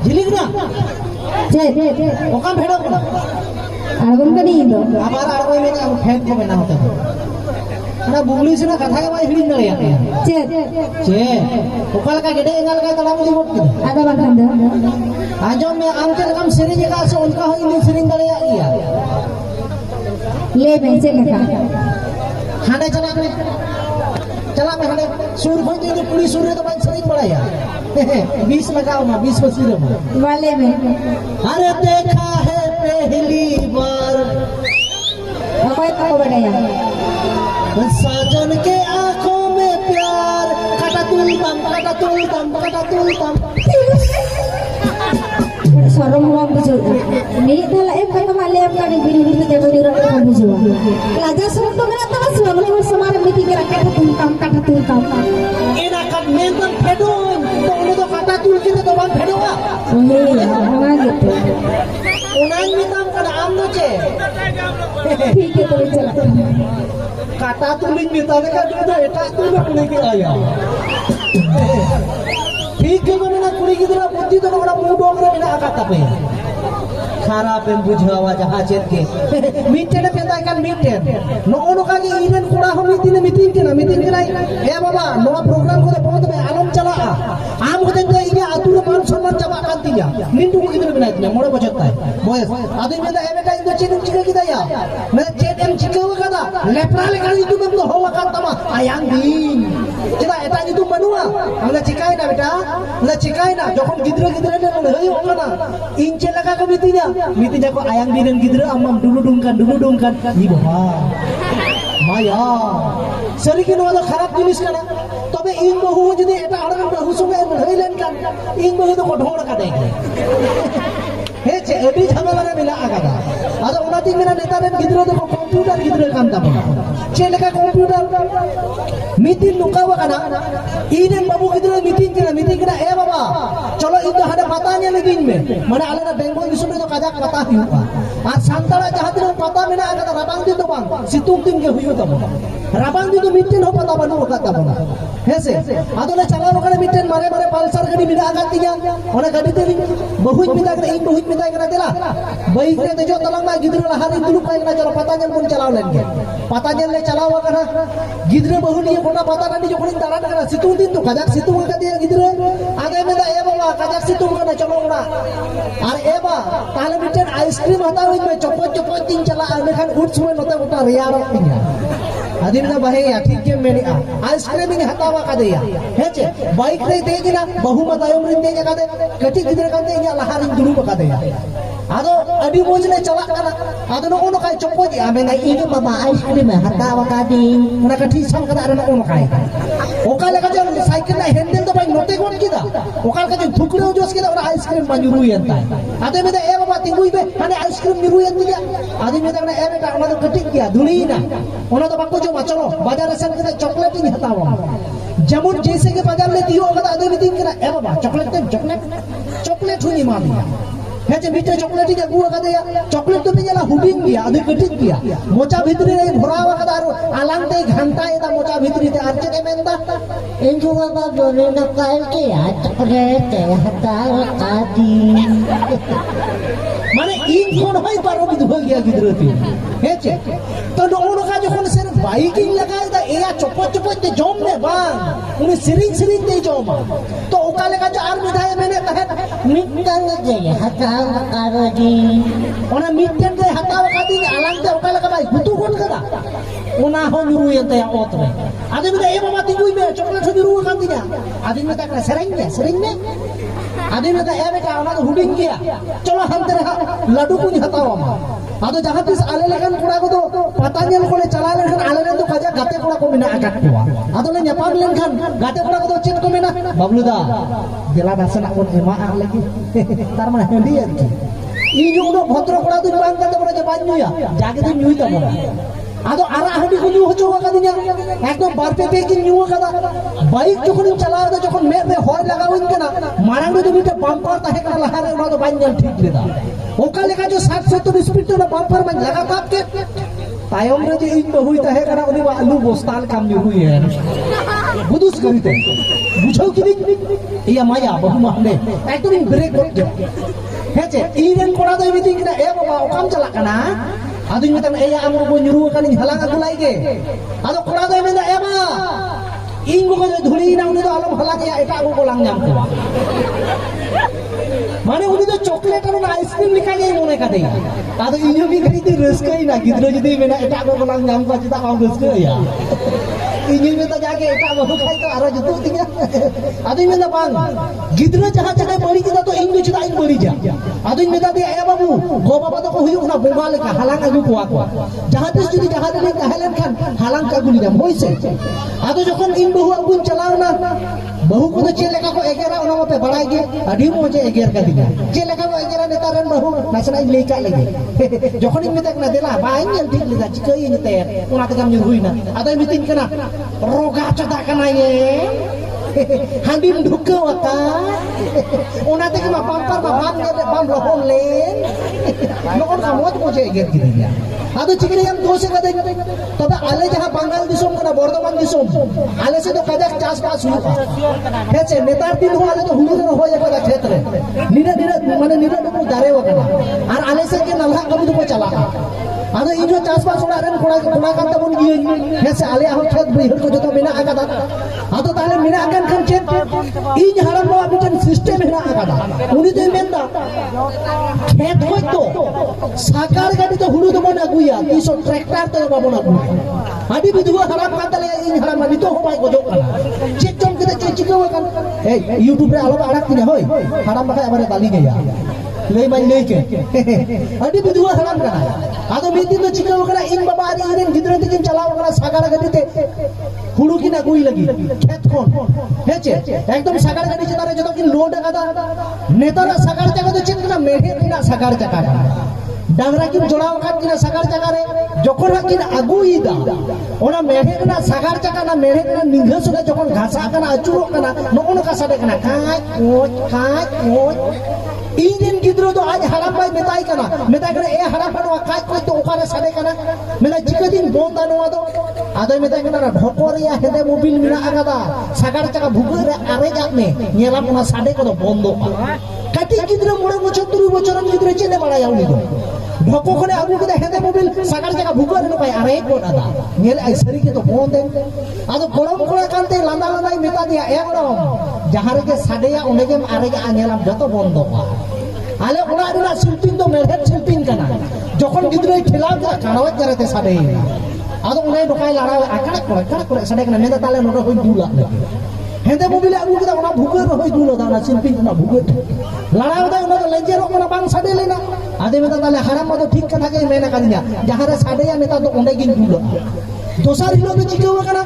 झिलिक ना ओका भेड़ो को आगम का नहीं दो आबार आड़गोय में अब फेंक को बना होता है ना बुगली से ना कथा के भाई हिड़िन दड़े आते चे ओका का गेडे एंगल का तड़ा मुदी बोट आधा बाkan दो आजो में आमते रकम सेरिंग का से उनका हो इन सेरिंग दड़े आइया ले बेचे लगा हाने चला में हाने सूर खोज दे पुलिस सूर तो भाई सेरिंग बड़ाया 20 लगाओ ना 20 वसूल में वाले में अरे देखा है पहली बार कोई तो बढ़िया साजन के आंखों में प्यार कटा तुल तम Sorong ruang bujuk. Ni dah em kata malam kan bini tu jago di ruang ruang bujuk. Lajar sorong tu mana tahu semua mana semua mesti kira kata tuntam. Ina kan mental pedon, tu ulu tu kata tul kita tu bang pedon ah. Mana gitu. Unang mitam kan amno ce. ठीक है तो चला Kata tuling mitam kan kita eta tu nak lagi ayah. ठीक है मैंने ना कुड़ी की तरह बुद्धि तो बड़ा मुंह डोंगरे में ना आकाता पे खराब एम बुझावा जहाँ चेत के मीटे ने पेता kan मीटे नो का के इवन कुड़ा हम मीटिंग के ना ए बाबा नो प्रोग्राम को बहुत में आलम चला आम को तो ये आतुर मान सम्मान जमा kan तिया निंदु को किधर बनाई तिया मोड़े बचता है बॉयस आदमी में एवे टाइम तो चेन चिका किदा या मैं चेन एम चिका कदा लेप्रा ले गाड़ी तू तो होवा का तमा आयांग दिन kita eta itu banua anda cikai na beta anda cikai na jokon gidra ne hoy okana ince laga ke mitinya ko ayang diren gidra amam dulu dungkan ni baba maya serikin wala kharap jinis kana tobe in bahu jodi eta aran bahu songe hoilen kan in bahu to kodhor ka dei हे चे अभी झमेला रे मिला आगादा आदा उनाती मेरा नेता रे गिद्रो देखो कंप्यूटर गिद्रो काम ता चे लेका कंप्यूटर मीटिंग नुकावा kana inen babu गिद्रो मीटिंग करा ए बाबा चलो इन तो हडे पता ने लगिन में माने आलेना बेंगल दिसुम रे तो काजा पता हुआ और सांताड़ा जहां दिन पता मेना आगादा राबांग दिन तो बांग सितुंग दिन के हुयो तब राबांग दिन तो मीटिंग हो पता बनु का बना हेसे आदोले चलाव करे मीटिंग मारे पल्सर गाड़ी मिला आगातिया ओने गाड़ी ते बहुत मिता करे इन बहुत मिता करे देला बाइक रे देजो तलंग मा गिद्रो लहारी दुलु काय ना चलो पता जन बन चलाव लेंगे पता जन ले चलाव करा गिद्रो बहुलिए कोना पता ना जो कोन दारा करा सितुंग दिन तो काजा सितुंग का दिया गिद्रो आगे में ए बाबा काजा सितुंग का चलो उड़ा और ए बा ताले मीटिंग आइसक्रीम हताव में चपो दिन चला लेखान उठ समय नते उठा रियार पिया आदिन ना बहे या ठीक के मेनी आइसक्रीम ने हतावा का दिया हेचे बाइक रे देगिना बहु मतायो मरिन दे जगह दे कटी गिदर कांते इया लहारिन दुरु का दिया आदो अडी मोजने चला काना आदो नो ओनो काय चप्पो जी आमे ना इने बाबा आइसक्रीम हतावा का दी उना कठी सम कदा रे ओनो काय ओका लेका जो साइकिल ना हैंडल तो भाई नोटे कोन किदा ओका का जो थुकरे जोस किदा और आइसक्रीम मंजूरू यंता आदे में ए बाबा तिंगुई बे माने आइसक्रीम निरू यंती आदे में ए बेटा ओना तो कटी किया दुली ना ओना तो बाको जो चलो बाजार से के चॉकलेट ही हतावा जमुन जैसे के बाजार में दियो कदा आदे में दिन करा ए बाबा चॉकलेट हुनी मा दिया हे जे मीठे चॉकलेट के गुआ का दिया चॉकलेट तो मेला हुडिंग दिया आदे कटिंग दिया मोचा भीतरी रे भरावा कदा आलांग ते घंटा एदा मोचा भीतरी ते अर्चे के मेंदा इनको बाबा दोने न काल के चॉकलेट हतावा का दी माने इन कोन होय पारो बिद हो गया गिद्रो ते हेचे तो नोनो का जो कोन सेर बाइकिंग लगाए दा एया चपो ते जोम में बांग उनी सिरिंग दे जोम तो ओका लेका जो आर मिठाई मैंने कहे मिटन दे हताव कारो दी ओना मिटन दे हताव का दी आलांग ते ओका लेका भाई गुतु कोन कदा ओना हो नुरु यते ओत में आदि में ए बाबा तिगुई में चॉकलेट नुरु का दी आदि में ता सेरेंग में आदि में ए बेटा ओना तो हुडिंग किया चलो हम तेरे लड्डू को हतावा मा आदो जहां तिस आले लेखन कोड़ा को तो पता नेल कोले चला लेखन आले ने तो काजा गाते कोड़ा को मेना आकाट कोआ आदो ले नेपाल लेखन गाते कोड़ा को तो चेत को मेना बबलुदा देला दासना कोन एमा आ लगी तार माने हेंदी आती इ जो उनो भद्र कोड़ा तो बांग करते बड़ा बान्युया जागे तो न्युई तबो आदो आरा हडी को न्यू होचो का दिया एकदम बार पे की न्यू का बाइक जखन चलाओ तो जखन मे में होय लगाविन केना मारांग दो मिटे बम्पर ताहे का लहारे उना तो बांजल ठीक लेदा ओका लेका जो 60-70 स्पीड तो बम्पर में लगा ताप के तायम रे जो इन बहुई ताहे करा उनी आलू बोस्ताल काम नी हुई है बुदुस करिते बुझाव किदिन iya maya bahu mahne ekdom break gotge hece iren kora do miting kena e baba okam chalak kana aduñ metan e ya amru bo nyuru kan halang agu laige ado kora do menda e ba ing ko do dhuli na uni do alam halang ya eta agu bolang nyam ko মানে উনি তো chocolate আর ice cream লিখাই মনে কাটে ᱟᱫᱚ ᱤᱧ ᱦᱚᱸ ᱢᱤᱫ ᱜᱷᱟᱹᱲᱤᱡ ᱫᱚ ᱨᱟᱹᱥᱠᱟᱹᱭᱮᱱᱟ ᱜᱤᱫᱽᱨᱟᱹ ᱡᱩᱫᱤ ᱢᱮᱱᱟ ᱮᱴᱟᱜ ᱠᱚ ᱵᱟᱞᱟᱝ ᱧᱟᱢ ᱠᱚᱣᱟ ᱪᱮᱫᱟᱜ ᱵᱟᱢ ᱨᱟᱹᱥᱠᱟᱹᱭᱟ ᱤᱧ ᱢᱮᱱᱫᱟ ᱡᱟᱜᱮ ᱮᱴᱟᱜ ᱵᱟᱹᱦᱩ ᱠᱷᱟᱡ ᱫᱚ ᱟᱨᱚ ᱡᱩᱛᱩᱜ ᱛᱤᱧᱟ ᱟᱫᱚᱧ ᱢᱮᱱᱫᱟ ᱵᱟᱝ ᱜᱤᱫᱽᱨᱟᱹ ᱡᱟᱦᱟᱸ ᱡᱟᱭᱜᱟᱭ ᱵᱟᱹᱲᱤᱡ ᱮᱫᱟ ᱛᱚ ᱤᱧ ᱫᱚ ᱪᱮᱫᱟᱜ ᱤᱧ ᱵᱟᱹᱲᱤᱡᱟ ᱟᱫᱚᱧ ᱢᱮᱛᱟ ᱫᱮᱭᱟ ᱮ ᱵᱟᱹᱵᱩ ᱜᱚ ᱵᱟᱵᱟ ᱫᱚᱠᱚ ᱦᱩᱭᱩᱜ ᱠᱟᱱᱟ ᱵᱚᱸᱜᱟ ᱞᱮᱠᱟ ᱦᱟᱞᱟᱝ ᱟᱹᱜᱩ ᱠᱚᱣᱟ ᱠᱚ ᱡᱟᱦᱟᱸ ᱛᱤᱥ ᱡᱩᱫᱤ ᱡᱟᱦᱟᱸ ᱨᱮᱞᱤᱧ ᱛᱟᱦᱮᱸ ᱞᱮᱱᱠᱷᱟᱱ ᱦᱟᱞᱟᱝ ᱟᱹᱜᱩ ᱞᱤᱧᱟ ᱦᱳᱭᱥᱮ ᱟᱫᱚ ᱡᱚᱠᱷᱚᱱ ᱤᱧ ᱵᱟᱹᱦᱩ ᱟᱹᱜᱩᱧ ᱪᱟᱞᱟᱣᱱᱟ ᱵᱟᱹᱦᱩ ᱠᱚᱫᱚ ᱪᱮᱫ ᱞᱮᱠᱟ ᱠᱚ ᱮᱜᱮᱨᱟ ᱚᱱᱟ ᱢᱟᱯᱮ ᱵᱟᱲᱟᱭ ᱜᱮ ᱟᱹᱰᱤ ᱢᱚᱡᱽ ᱮᱜᱮᱨ ᱠᱟᱫᱤᱧᱟ ᱪᱮᱫ ᱞᱮᱠᱟ ᱠᱚ ᱮᱜᱮᱨᱟ ᱱᱮᱛᱟᱨ ᱨᱮᱱ ᱵᱟᱹᱦᱩ ᱱᱟᱥᱮᱱᱟᱜ ᱤᱧ ᱞᱟᱹᱭ ᱠᱟᱜ ᱞᱮᱜᱮ ᱡᱚᱠᱷᱚᱱᱤᱧ ᱢᱮᱛᱟᱜ ᱠᱟᱱᱟ ᱫᱮᱞᱟ ᱵᱟᱹᱧ ᱧᱮᱞ ᱴᱷᱤᱠ ᱞᱮᱫᱟ ᱪᱤᱠᱟᱹᱭᱤᱧ ᱛᱮ ᱚᱱᱟ ᱛᱮᱜᱮᱢ ᱧᱩᱨᱦᱩᱭᱱᱟ ᱟᱫᱚᱭ ᱢᱤᱛᱟᱹᱧ ᱠᱟᱱᱟ ᱨᱚᱜᱟ ᱪᱚᱫᱟ ᱠᱟᱱᱟᱭᱮ হাঁডিম ঢুকেও আকা ওনা থেকে মা পাম্পার মা বাম গেলে বাম লহন লেন নকন কামত পৌঁছে এগের কিদিয়া আদো চিকরিয়াম দোষে কাদে তবে আলে যাহা বাঙ্গাল দিশম কানা বর্ধমান দিশম আলে সে তো কাজাক চাষবাস হুয়া হেছে নেতার দিন হো আলে তো হুলুর হয়ে কাদা ক্ষেত্রে নিরে নিরে মানে নিরে দুপুর দাঁড়েও কানা আর আলে সে কে নালহা কাবু দুপুর চালা ᱟᱫᱚ ᱤᱧ ᱦᱚᱸ ᱪᱟᱥᱵᱟᱥ ᱚᱲᱟᱜ ᱨᱮᱱ ᱠᱚᱲᱟ ᱠᱟᱱ ᱛᱟᱵᱚᱱ ᱜᱤᱭᱟᱹᱧ ᱦᱮᱸᱥᱮ ᱟᱞᱮᱭᱟᱜ ᱦᱚᱸ ᱠᱷᱮᱛ ᱵᱟᱹᱭᱦᱟᱹᱲ ᱠᱚ ᱡᱚᱛᱚ ᱢᱮᱱᱟᱜ ᱟᱠᱟᱫᱟ ᱟᱫᱚ ᱛᱟᱦᱞᱮ ᱢᱮᱱᱟᱜ ᱠᱟᱱ ᱠᱷᱟᱱ ᱪᱮᱫ ᱤᱧ ᱦᱟᱲᱟᱢ ᱵᱟᱵᱟ ᱢᱤᱫᱴᱮᱱ ᱥᱤᱥᱴᱮᱢ ᱦᱮᱱᱟᱜ ᱟᱠᱟᱫᱟ ᱩᱱᱤ ᱫᱚᱭ ᱢᱮᱱᱫᱟ ᱠᱷᱮᱛ ᱠᱷᱚᱡ ᱫᱚ ᱥᱟᱠᱟᱲ ᱜᱟᱹᱰᱤ ᱫᱚ ᱦᱩᱲᱩ ᱫᱚᱵᱚᱱ ᱟᱹᱜᱩᱭᱟ ᱛᱤᱥᱚ ᱴᱨᱟᱠᱴᱟᱨ ᱛᱮ ᱵᱟᱵᱚᱱ ᱟᱹᱜᱩᱭᱟ ᱟᱹᱰᱤ ᱵᱤᱫᱷᱩᱣᱟᱹ ᱦᱟᱲᱟᱢ ᱠᱟᱱ ᱛᱟᱞᱮᱭᱟ ᱤᱧ ᱦᱟᱲᱟᱢ ᱱᱤᱛᱚᱜ ᱦᱚᱸ ᱵᱟᱭ ᱜᱚᱡᱚᱜ ᱠᱟᱱᱟ ᱪᱮᱫ ᱪᱚᱝ ᱠᱮᱫᱟ ᱪᱮᱫ ᱪᱤᱠᱟᱹᱣ ᱟᱠᱟᱱ ᱮᱭ ᱤᱭᱩᱴᱩᱵᱽ ᱨᱮ ᱟᱞᱚ ᱟᱲᱟᱜ ᱛᱤᱧᱟ ᱦᱳᱭ ᱦᱟᱲᱟᱢ ᱵᱟᱠᱷᱟᱡ ᱟᱵᱟᱨᱮ ᱫᱟᱞᱤᱧᱟ ᱞᱟᱹᱭ ᱢᱟᱧ ᱞᱟᱹᱭ ᱠᱮ ᱟᱹᱰᱤ ᱵᱤᱫᱷᱩᱣᱟᱹ ᱦᱟᱲᱟᱢ ᱠᱟᱱᱟ ᱟᱫᱚ ᱢᱤᱫ ᱫᱤᱱ ᱫᱚ ᱪᱤᱠᱟᱹᱣ ᱠᱟᱱᱟ ᱤᱧ ᱵᱟᱵᱟ ᱟᱨ ᱤᱧᱨᱮᱱ ᱜᱤᱫᱽᱨᱟᱹ ᱛᱮᱠᱤᱱ ᱪᱟᱞᱟᱣ ᱠᱟᱱᱟ ᱥᱟᱜᱟᱲ ᱜᱟᱹᱰᱤ ᱛᱮ ᱦᱩᱲᱩ ᱠᱤᱱ ᱟᱹᱜᱩᱭ ᱞᱟᱹᱜᱤᱫ ᱠᱷᱮᱛ ᱠᱷᱚᱱ ᱦᱮᱸᱪᱮ ᱮᱠᱫᱚᱢ ᱥᱟᱜᱟᱲ ᱜᱟᱹᱰᱤ ᱪᱮᱛᱟᱱ ᱨᱮ ᱡᱚᱛᱚ ᱠᱤᱱ ᱞᱳᱰ ᱟᱠᱟᱫᱟ ᱱᱮᱛᱟᱨᱟᱜ ᱥᱟᱜᱟᱲ ᱪᱟᱠᱟ ᱫᱚ ᱪᱮᱫ ᱠᱟᱱᱟ ᱢᱮᱲᱦᱮᱫ ᱨᱮᱱᱟᱜ ᱥᱟᱜᱟᱲ ᱪᱟᱠᱟ ᱠᱟᱱᱟ ডাংরা কিন জড়াও আকাত কিনা সাগার চাকারে যখন কিন আগুইদা ওনা মেড়হেদ না সাগার চাকা না মেড়হেদ না নিঘা সুদা যখন ঘাসা কানা আচুরক কানা নকনো কাসাডে কানা কাজ কোচ ইঞ্জিন গিদ্রো তো আজ হারাম ভাই মেতাই কানা এ হারাম ভানো কাজ কই তো ওখানে সাডে কানা মেলা চিকদিন বন্ধ আনোয়া তো আদই মেতাই কানা ঢকরিয়া হেদে মোবিল মিনা আগাদা সাগার চাকা ভুগরে আরে যাকনে নিলাম ওনা সাডে কত বন্ধ কাটি গিদ্রো মোড়ে বছর 3 বছরের গিদ্রো চেনে বাড়ায় উনি তো ঢকো করে আগুন করে হেদে মোবিল সাগার জায়গা ভুগর নো পাই আরে কোন আদা নেল আই সরি কে তো বন্ধ আদো গরম করে কানতে লান্দা লান্দাই মেতা দিয়া একদম যাহারে কে সাডেয়া ওনেগে আরে কে আনেলাম যত বন্ধ আলে ওনা ওনা শিল্পিন তো মেহেদ শিল্পিন কানা যখন গিদ্রই ঠেলাও যা কানাওয়াত জারাতে সাডে আদো ওনাই ঢকাই লাড়া আকাড় করে সাডে কানা মেতা তালে নটো হই দুলা হেদে মোবিল আগু কেদা ওনা ভুগর হই দুলো দানা শিল্পিন না ভুগর লাড়াও দা ওনা তো লেঞ্জের ওনা বাং সাডে লেনা আদে মেতা তালে হারাম মতো ঠিক কথা কে মেনা কাদিনা যাহারে সাডেয়া নেতা তো ওনে গিন দুলো দোসার হিলো তো চিকেও কানা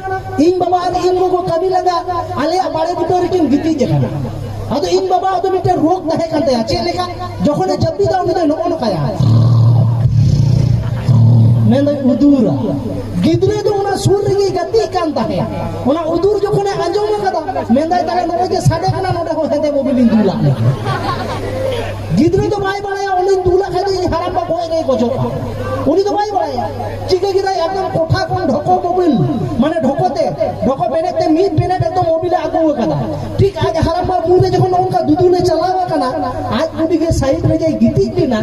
ইন বাবা আর ইন গো কাবি লাগা আলে বাড়ে ভিতর কিন গিতি যেখানা আদো ইন বাবা আদো মিটে রোগ তাহে কানতে আছে লেখা যখন জব্দি দাও নিতে নকনো কায়া মেন্দা উদুরা গিদরে তো ওনা সুর রেগে গতি কান তাহে ওনা উদুর যখন আঞ্জম কাদা মেন্দাই তালে নবে যে সাডে কানা নডে হো হেদে মোবিলিন দুলা গিদরে তো বাই বাড়ায়া উনি দুলা খাইতে হারাম বা কই রে গজো উনি তো বাই বাড়ায়া চিকে গিরা একদম কোঠা কোন ঢকো মোবিল মানে ঢকো বেনেতে মিট বেনেতে তো মোবিলে আগু কাদা ঠিক আজ হারাম বা মুরে যখন ওনকা দুদুলে চালাওয়া কানা আজ বুড়ি গে সাইড রে যাই গিতি দিনা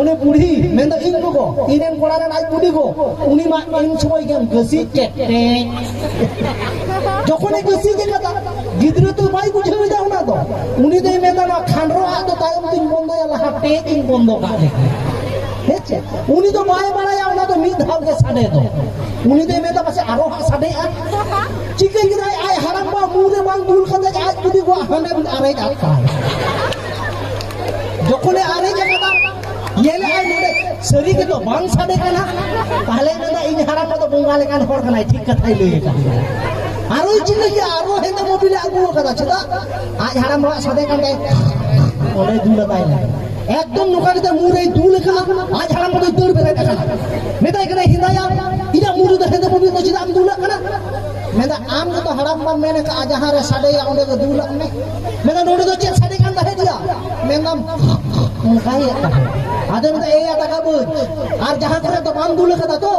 উনি বুড়ি মেন্দা ইন গো ইরেন কোড়ারে আজ বুড়ি গো উনি মা ইন সময় গেম গসি টেটে যখন গসি যে কাদা গিদরে তো বাই বুঝে যাও না তো উনি তো মেন্দা না খানরো আ তো তায়ম দিন বন্ধ ইয়ালা হাতে দিন বন্ধ কাটে হেছে উনি তো বাই বাড়ায়া ওনা তো মিট ধাও কে সাডে তো উনি তো মেন্দা পাশে আরো সাডে আ চিকে গিরাই আই হারাম বা মুরে বাং দুল কাদা আজ বুড়ি গো হানে আরে আটকা যখন আরে জায়গা ইয়েলে আই নড়ে সরি কে তো বাং সাডে কানা তাহলে মেন্দা ইন হারাম তো বঙ্গালে কান হর কানাই ঠিক কথাই লই এটা আরো চিকে কি আরো হেদে মোবিলে আগু কাদা ছদা আজ হারাম রা সাডে কানে ওরে দুলা তাই না একদম নোকারিতে মুরে দুল কানা আজ হারাম তো দৌড় বেরে দেখা মেদা এখানে হিদায়া ইদা মুরে তো হেদে মোবিল তো চিদা আম দুলা কানা মেদা আম তো হারাম বা মেনে কা যাহারে সাডে ওনে দুলা নে মেদা নোড়ে তো চেক সাডে কান দা হে দিয়া মেদা Kaya ka. Ada minta iya tak kabut. Ar jahat kore to bam dulu kata to.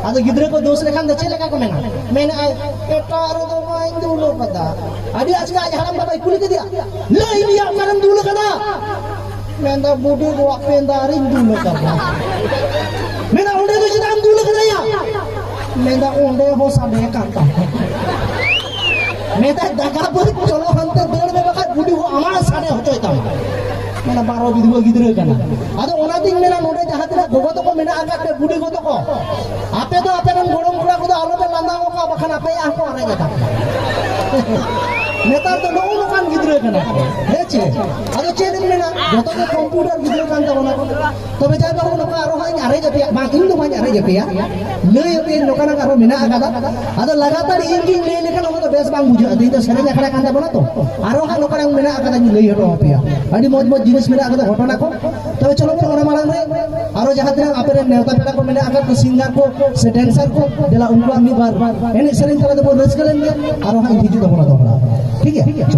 Ada gidre ko dos lekan da chele ka ko mena. Mena ay eta aro to main dulu kata. Adi aska haram babai kuli ke dia. La ini ya karam dulu kata. Menda budi ko apendarin dulu kata. Mena onde to jidam dulu kata ya. Menda onde ho sabe kata. Meta daga bud cholo hante dor me bakat budi ho amar sade ho choy tam. Mena baro bidua gidre kana ado ona ding mena node jahat na gogo to ko mena agak te budi go to ko ape to ape nan gorong gura ko alo te landa ko ka bakan ape ah ko ara jata netar to no kan gidre kana heche ado chedin mena joto ko computer gidre kan ta ona tobe ja ba ono ka aro hain are japi ba kin to man are japi ya le pe no kana aro mena agada ado lagatar ingi le le kan ono to bes bang buju adi to sere jakara kan ta bona to aro ha no kana mena agada ni le yo pe ya adi mod mod জিনিস মেলা আগতে ঘটনা কো তবে চলো ওনা Marang রে আরো যাহা দিন আপের নেওতা পেলা কো মেলা আগত সিঙ্গার কো সে ড্যান্সার কো দেলা উनको আমি বার এনে সেরিং তালা দেব রস গলেন গে আরো হাই হিজু দেব না তোমরা ঠিক আছে